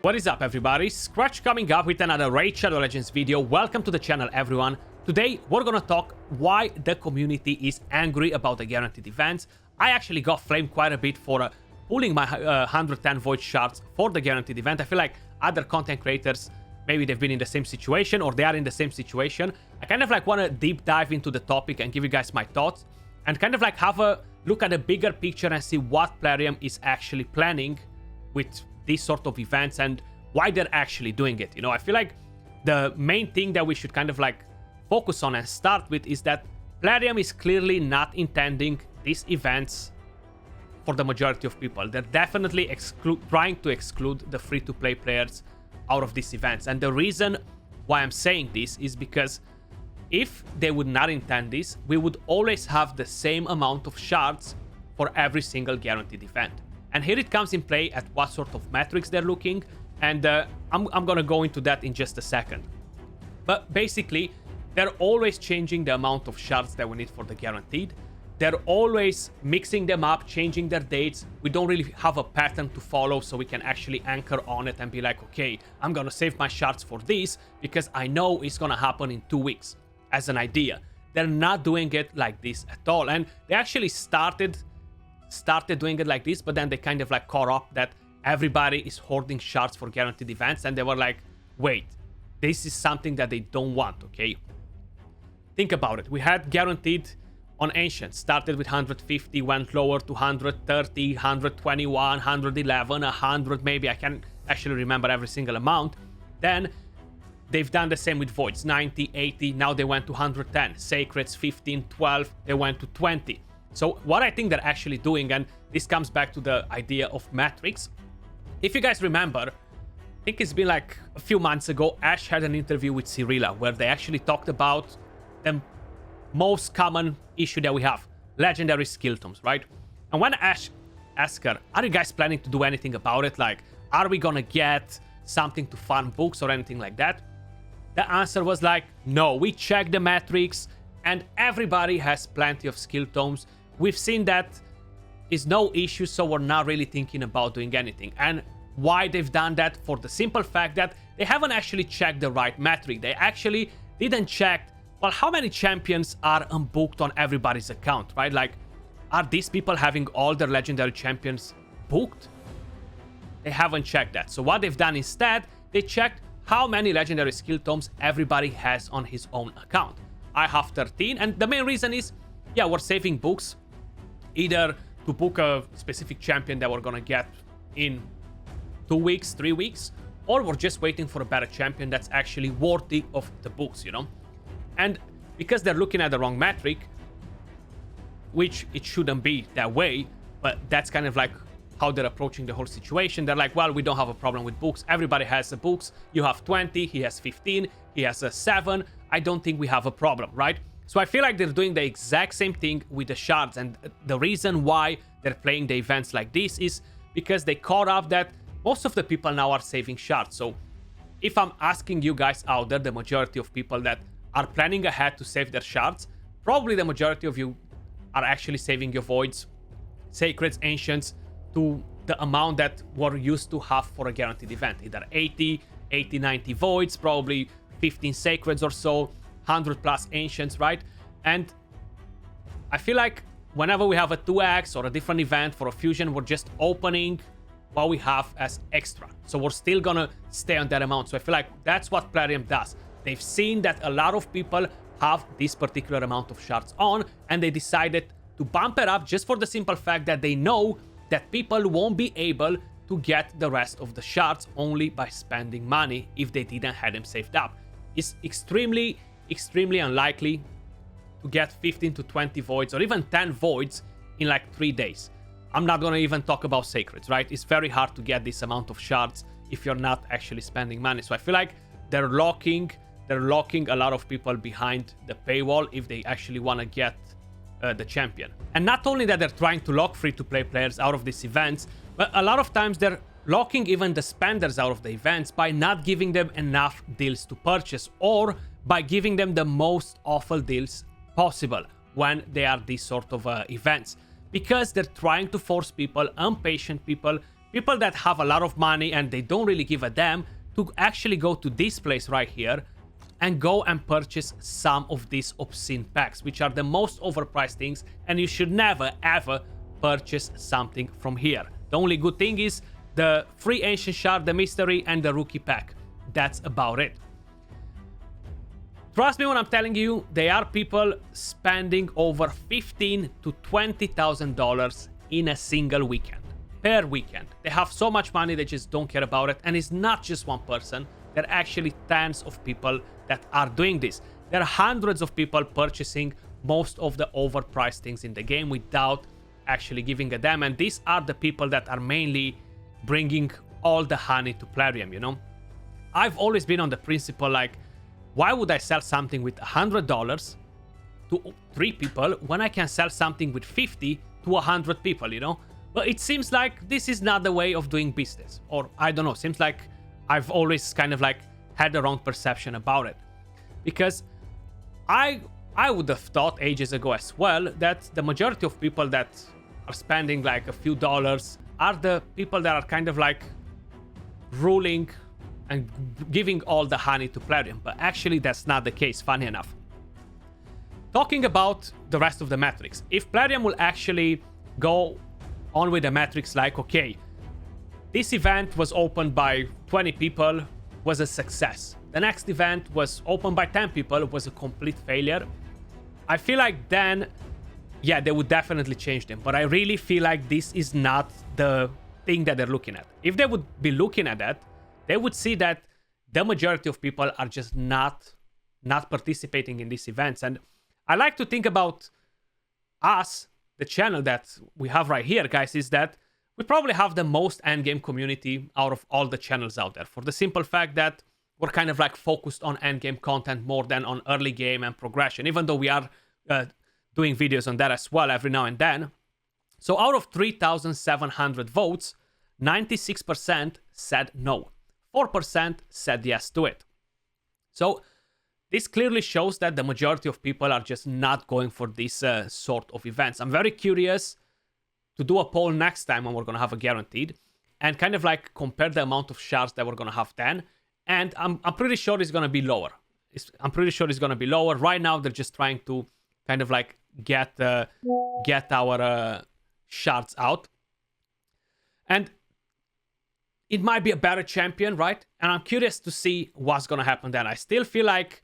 What is up, everybody? Skratch coming up with another Raid Shadow Legends video. Welcome to the channel, everyone. Today we're gonna talk why the community is angry about the guaranteed events. I actually got flamed quite a bit for pulling my 110 void shards for the guaranteed event. I feel like other content creators, maybe they've been in the same situation or they are in the same situation. I kind of like want to deep dive into the topic and give you guys my thoughts and kind of like have a look at the bigger picture and see what Plarium is actually planning with these sort of events and why they're actually doing it. You know, I feel like the main thing that we should kind of like focus on and start with is that Plarium is clearly not intending these events for the majority of people. They're definitely trying to exclude the free-to-play players out of these events. And the reason why I'm saying this is because if they would not intend this, we would always have the same amount of shards for every single guaranteed event. And here it comes in play at what sort of metrics they're looking, and I'm gonna go into that in just a second. But basically, they're always changing the amount of shards that we need for the guaranteed. They're always mixing them up, changing their dates. We don't really have a pattern to follow, so we can actually anchor on it and be like, okay, I'm gonna save my shards for this because I know it's gonna happen in 2 weeks, as an idea. They're not doing it like this at all, and they actually started doing it like this, but then they kind of like caught up that everybody is hoarding shards for guaranteed events, and they were like, wait, this is something that they don't want, okay? Think about it. We had guaranteed on Ancient, started with 150, went lower to 130, 121, 111, 100 maybe. I can't actually remember every single amount. Then they've done the same with Voids, 90, 80, now they went to 110. Sacreds, 15, 12, they went to 20. So what I think they're actually doing, and this comes back to the idea of metrics. If you guys remember, I think it's been like a few months ago, Ash had an interview with Cyrilla where they actually talked about the most common issue that we have, legendary skill tomes, right? And when Ash asked her, are you guys planning to do anything about it? Like, are we gonna get something to farm books or anything like that? The answer was like, no, we checked the metrics and everybody has plenty of skill tomes. We've seen that is no issue, so we're not really thinking about doing anything. And why they've done that? For the simple fact that they haven't actually checked the right metric. They actually didn't check, well, how many champions are unbooked on everybody's account, right? Like, are these people having all their legendary champions booked? They haven't checked that. So what they've done instead, they checked how many legendary skill tomes everybody has on his own account. I have 13, and the main reason is, yeah, we're saving books either to book a specific champion that we're gonna get in 2 weeks, 3 weeks, or we're just waiting for a better champion that's actually worthy of the books, you know? And because they're looking at the wrong metric, which it shouldn't be that way, but that's kind of like how they're approaching the whole situation. They're like, well, we don't have a problem with books. Everybody has the books. You have 20, he has 15, he has a 7. I don't think we have a problem, right? So I feel like they're doing the exact same thing with the shards, and the reason why they're playing the events like this is because they caught up that most of the people now are saving shards. So if I'm asking you guys out there, the majority of people that are planning ahead to save their shards, probably the majority of you are actually saving your voids, sacreds, ancients to the amount that we're used to have for a guaranteed event, either 80, 90 voids, probably 15 sacreds or so, 100 plus ancients, right? And I feel like whenever we have a 2x or a different event for a fusion, we're just opening what we have as extra. So we're still gonna stay on that amount. So I feel like that's what Plarium does. They've seen that a lot of people have this particular amount of shards on, and they decided to bump it up just for the simple fact that they know that people won't be able to get the rest of the shards only by spending money if they didn't have them saved up. It's extremely unlikely to get 15 to 20 voids or even 10 voids in like 3 days. I'm not gonna even talk about sacreds, right? It's very hard to get this amount of shards if you're not actually spending money. So I feel like they're locking a lot of people behind the paywall if they actually want to get the champion. And not only that, they're trying to lock free-to-play players out of these events, but a lot of times they're locking even the spenders out of the events by not giving them enough deals to purchase, or by giving them the most awful deals possible when they are these sort of events, because they're trying to force people, impatient people, people that have a lot of money and they don't really give a damn to actually go to this place right here and go and purchase some of these obscene packs, which are the most overpriced things, and you should never ever purchase something from here. The only good thing is the free ancient shard, the mystery, and the rookie pack. That's about it. Trust me when I'm telling you, there are people spending over $15,000 to $20,000 in a single weekend. Per weekend. They have so much money, they just don't care about it. And it's not just one person. There are actually tens of people that are doing this. There are hundreds of people purchasing most of the overpriced things in the game without actually giving a damn. And these are the people that are mainly bringing all the honey to Plarium, you know? I've always been on the principle like, why would I sell something with $100 to 3 people when I can sell something with 50 to 100 people, you know? But it seems like this is not the way of doing business. Or I don't know, seems like I've always kind of like had the wrong perception about it. Because I would have thought ages ago as well that the majority of people that are spending like a few dollars are the people that are kind of like ruling and giving all the honey to Plarium. But actually that's not the case, funny enough. Talking about the rest of the metrics, if Plarium will actually go on with the metrics like, okay, this event was opened by 20 people, was a success. The next event was opened by 10 people, was a complete failure. I feel like then, yeah, they would definitely change them. But I really feel like this is not the thing that they're looking at. If they would be looking at that, they would see that the majority of people are just not participating in these events. And I like to think about us, the channel that we have right here, guys, is that we probably have the most endgame community out of all the channels out there, for the simple fact that we're kind of like focused on endgame content more than on early game and progression, even though we are doing videos on that as well every now and then. So out of 3,700 votes, 96% said no. 4% said yes to it. So this clearly shows that the majority of people are just not going for this sort of events. I'm very curious to do a poll next time when we're going to have a guaranteed and kind of like compare the amount of shards that we're going to have then. And I'm pretty sure it's going to be lower. I'm pretty sure it's going to be lower. Right now, they're just trying to kind of like get our shards out. And it might be a better champion, right? And I'm curious to see what's going to happen then. I still feel like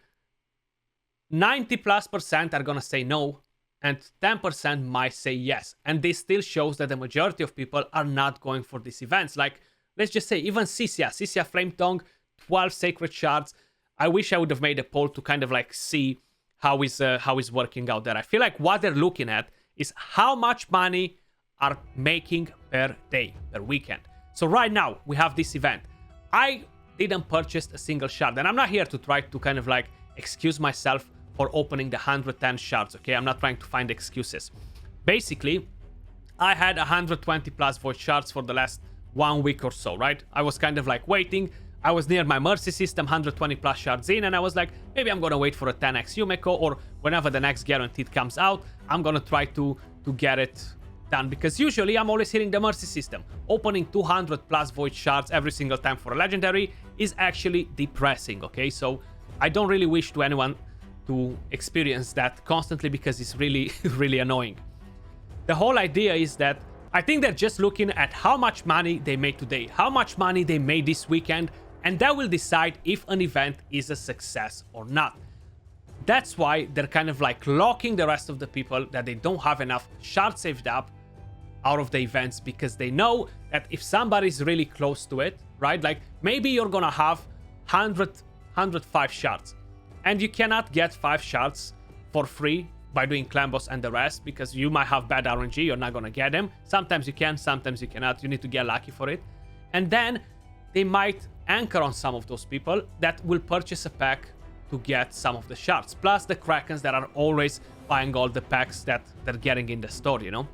90+% are going to say no, and 10% might say yes. And this still shows that the majority of people are not going for these events. Like, let's just say, even Sisia Flame Tongue, 12 Sacred Shards. I wish I would have made a poll to kind of like see how is working out there. I feel like what they're looking at is how much money are making per day, per weekend. So right now, we have this event. I didn't purchase a single shard, and I'm not here to try to kind of like excuse myself for opening the 110 shards, okay? I'm not trying to find excuses. Basically, I had 120 plus void shards for the last 1 week or so, right? I was kind of like waiting. I was near my mercy system, 120 plus shards in, and I was like, maybe I'm gonna wait for a 10x Yumeko, or whenever the next guaranteed comes out, I'm gonna try to get it done, because usually I'm always hitting the mercy system. Opening 200 plus void shards every single time for a legendary is actually depressing, okay? So I don't really wish to anyone to experience that constantly, because it's really, really annoying. The whole idea is that I think they're just looking at how much money they made today, how much money they made this weekend, and that will decide if an event is a success or not. That's why they're kind of like locking the rest of the people that they don't have enough shards saved up out of the events, because they know that if somebody's really close to it, right? Like maybe you're gonna have 105 shards, and you cannot get 5 shards for free by doing clan boss and the rest, because you might have bad RNG, you're not gonna get them. Sometimes you can, sometimes you cannot. You need to get lucky for it. And then they might anchor on some of those people that will purchase a pack to get some of the shards, plus the Krakens that are always buying all the packs that they're getting in the store, you know?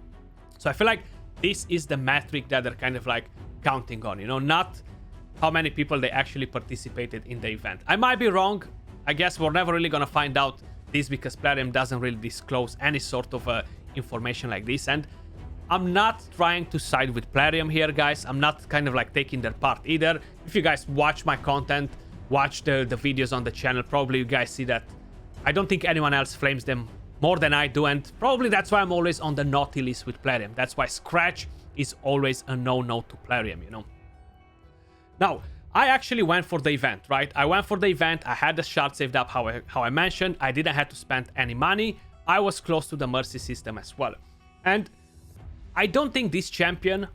So I feel like this is the metric that they're kind of like counting on, you know, not how many people they actually participated in the event. I might be wrong. I guess we're never really gonna find out this, because Plarium doesn't really disclose any sort of information like this. And I'm not trying to side with Plarium here, guys. I'm not kind of like taking their part either. If you guys watch my content, watch the videos on the channel, probably you guys see that I don't think anyone else flames them more than I do, and probably that's why I'm always on the naughty list with Plarium. That's why Skratch is always a no-no to Plarium, you know. Now, I actually went for the event, right? I went for the event, I had the shard saved up how I mentioned, I didn't have to spend any money, I was close to the mercy system as well. And I don't think this champion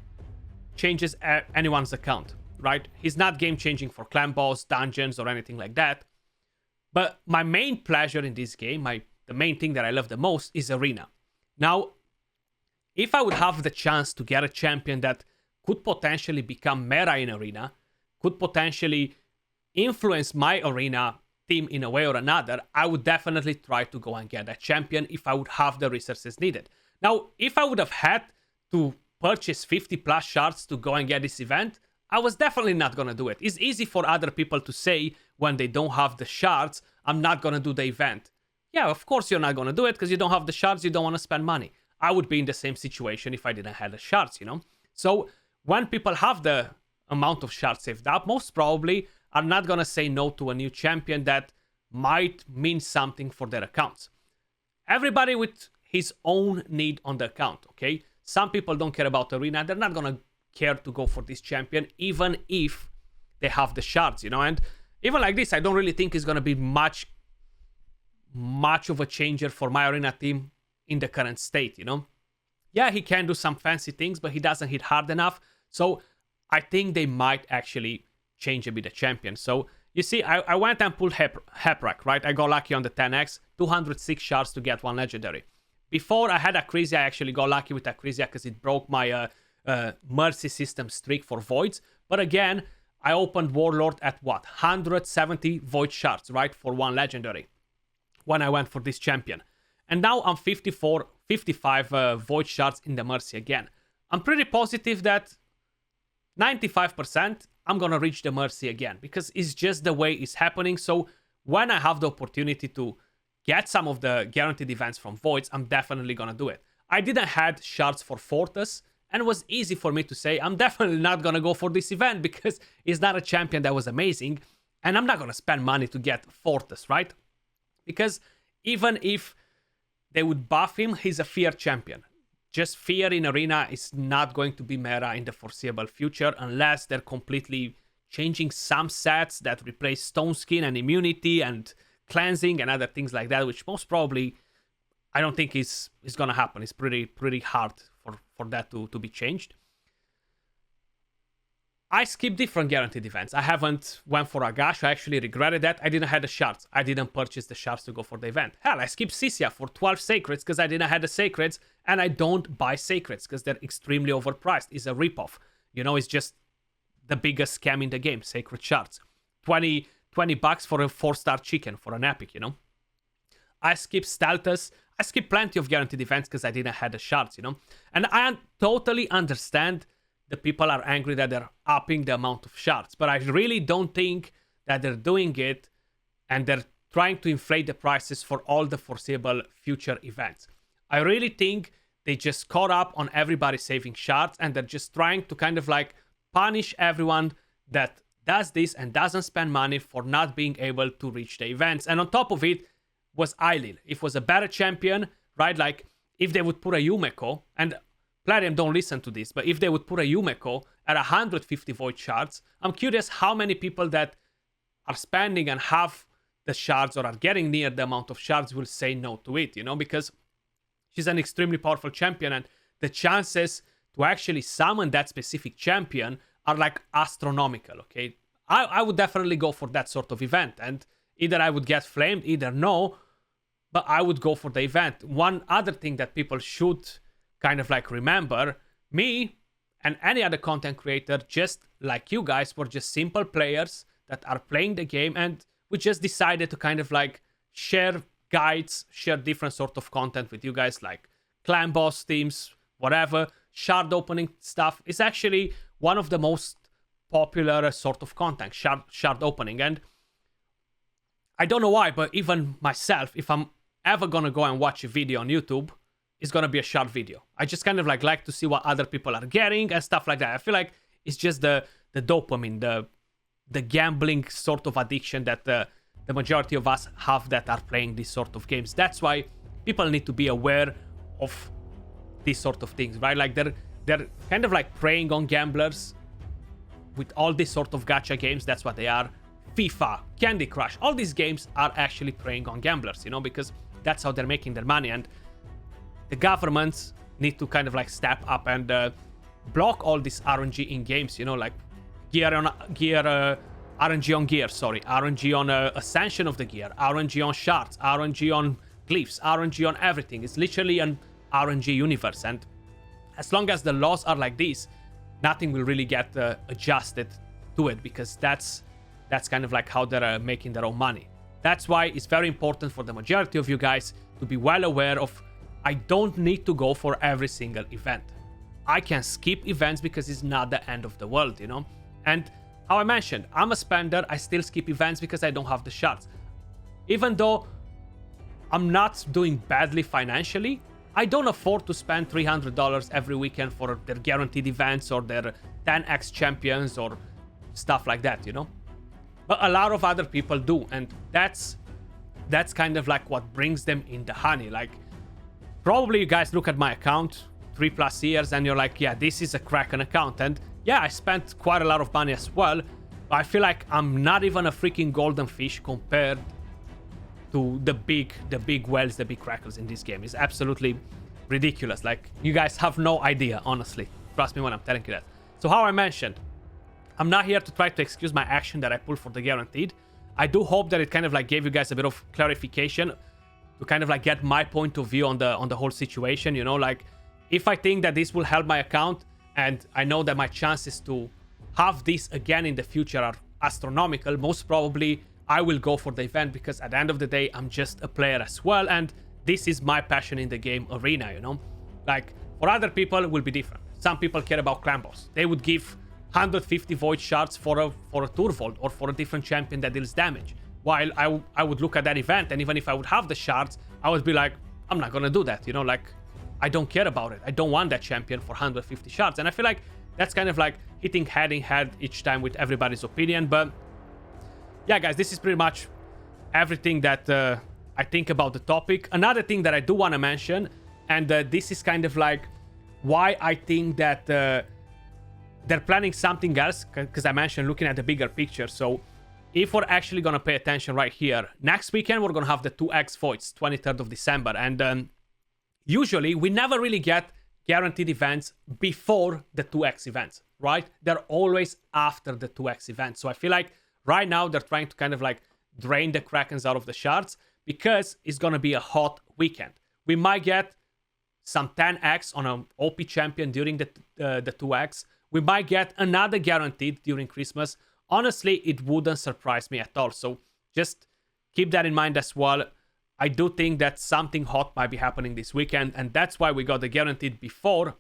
changes anyone's account, right? He's not game-changing for clan boss, dungeons, or anything like that. But my main pleasure in this game, the main thing that I love the most is arena. Now, if I would have the chance to get a champion that could potentially become meta in arena, could potentially influence my arena team in a way or another, I would definitely try to go and get that champion if I would have the resources needed. Now, if I would have had to purchase 50 plus shards to go and get this event, I was definitely not gonna do it. It's easy for other people to say when they don't have the shards, I'm not gonna do the event. Yeah, of course you're not gonna do it because you don't have the shards, you don't want to spend money. I would be in the same situation if I didn't have the shards, you know? So when people have the amount of shards saved up, most probably are not gonna say no to a new champion that might mean something for their accounts. Everybody with his own need on the account, okay? Some people don't care about arena, they're not gonna care to go for this champion even if they have the shards, you know? And even like this, I don't really think it's gonna be much of a changer for my arena team in the current state, you know? Yeah, he can do some fancy things, but he doesn't hit hard enough. So I think they might actually change a bit the champion. So you see, I went and pulled Heprak, right? I got lucky on the 10x, 206 shards to get one legendary. Before I had Acrisia, I actually got lucky with Acrisia because it broke my mercy system streak for voids. But again, I opened Warlord at what? 170 void shards, right? For one legendary when I went for this champion. And now I'm 55 void shards in the mercy again. I'm pretty positive that 95% I'm gonna reach the mercy again because it's just the way it's happening. So when I have the opportunity to get some of the guaranteed events from voids, I'm definitely gonna do it. I didn't had shards for Fortress, and it was easy for me to say I'm definitely not gonna go for this event because it's not a champion that was amazing, and I'm not gonna spend money to get Fortress, right? Because even if they would buff him, he's a fear champion. Just fear in arena is not going to be meta in the foreseeable future unless they're completely changing some sets that replace stone skin and immunity and cleansing and other things like that, which most probably I don't think is gonna happen. It's pretty hard for that to be changed. I skipped different guaranteed events. I haven't went for a gacha. I actually regretted that. I didn't have the shards. I didn't purchase the shards to go for the event. Hell, I skipped Sisia for 12 sacreds because I didn't have the sacreds, and I don't buy sacreds because they're extremely overpriced. It's a ripoff. You know, it's just the biggest scam in the game, sacred shards. 20 bucks for a 4-star chicken for an epic, you know? I skipped Steltus. I skipped plenty of guaranteed events because I didn't have the shards, you know? And I totally understand the people are angry that they're upping the amount of shards, but I really don't think that they're doing it and they're trying to inflate the prices for all the foreseeable future events. I really think they just caught up on everybody saving shards and they're just trying to kind of like punish everyone that does this and doesn't spend money for not being able to reach the events. And on top of it was Eilil. If it was a better champion, right? Like if they would put a Yumeko, and Plarium don't listen to this, but if they would put a Yumeko at 150 void shards, I'm curious how many people that are spending and have the shards or are getting near the amount of shards will say no to it, you know, because she's an extremely powerful champion and the chances to actually summon that specific champion are like astronomical, okay? I would definitely go for that sort of event, and either I would get flamed, either no, but I would go for the event. One other thing that people should kind of like remember, me and any other content creator, just like you guys, were just simple players that are playing the game, and we just decided to kind of like share guides, share different sort of content with you guys, like clan boss teams, whatever, shard opening stuff. It's actually one of the most popular sort of content, shard opening. And I don't know why, but even myself, if I'm ever gonna go and watch a video on YouTube, it's gonna be a short video. I just kind of like to see what other people are getting and stuff like that. I feel like it's just the dopamine, the gambling sort of addiction that the majority of us have that are playing these sort of games. That's why people need to be aware of these sort of things, right? Like they're kind of like preying on gamblers with all these sort of gacha games. That's what they are. FIFA, Candy Crush, all these games are actually preying on gamblers, you know, because that's how they're making their money. And the governments need to kind of like step up and block all this RNG in games, you know, like RNG on gear, sorry, RNG on ascension of the gear, RNG on shards, RNG on glyphs, RNG on everything. It's literally an RNG universe, and as long as the laws are like this, nothing will really get adjusted to it, because that's kind of like how they're making their own money. That's why it's very important for the majority of you guys to be well aware of, I don't need to go for every single event. I can skip events because it's not the end of the world, you know? And how I mentioned, I'm a spender, I still skip events because I don't have the shards. Even though I'm not doing badly financially, I don't afford to spend $300 every weekend for their guaranteed events or their 10x champions or stuff like that, you know? But a lot of other people do, and that's kind of like what brings them in the honey. Like, probably you guys look at my account 3+ years and you're like, yeah, this is a Kraken account. And yeah, I spent quite a lot of money as well, but I feel like I'm not even a freaking golden fish compared to the big whales, the big crackers in this game. It's absolutely ridiculous. Like, you guys have no idea, honestly. Trust me when I'm telling you that. So how I mentioned, I'm not here to try to excuse my action that I pulled for the guaranteed. I do hope that it kind of like gave you guys a bit of clarification to kind of like get my point of view on the whole situation, you know? Like, if I think that this will help my account, and I know that my chances to have this again in the future are astronomical, most probably I will go for the event, because at the end of the day, I'm just a player as well, and this is my passion in the game arena, you know? Like, for other people, it will be different. Some people care about clan boss. They would give 150 void shards for a tour vault or for a different champion that deals damage. While I would look at that event, and even if I would have the shards, I would be like, I'm not gonna do that, you know? Like, I don't care about it. I don't want that champion for 150 shards. And I feel like that's kind of like hitting head in head each time with everybody's opinion. But yeah, guys, this is pretty much everything that I think about the topic. Another thing that I do want to mention, and this is kind of like why I think that they're planning something else, because I mentioned looking at the bigger picture. So if we're actually going to pay attention right here, next weekend we're going to have the 2x voids, 23rd of December. And usually we never really get guaranteed events before the 2x events, right? They're always after the 2x event. So I feel like right now they're trying to kind of like drain the Krakens out of the shards, because it's going to be a hot weekend. We might get some 10x on an OP champion during the 2x. We might get another guaranteed during Christmas. Honestly, it wouldn't surprise me at all. So just keep that in mind as well. I do think that something hot might be happening this weekend, and that's why we got the guaranteed before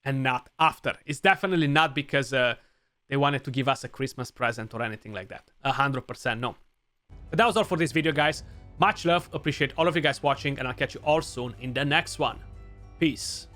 and not after. It's definitely not because they wanted to give us a Christmas present or anything like that. 100% no. But that was all for this video, guys. Much love, appreciate all of you guys watching, and I'll catch you all soon in the next one. Peace.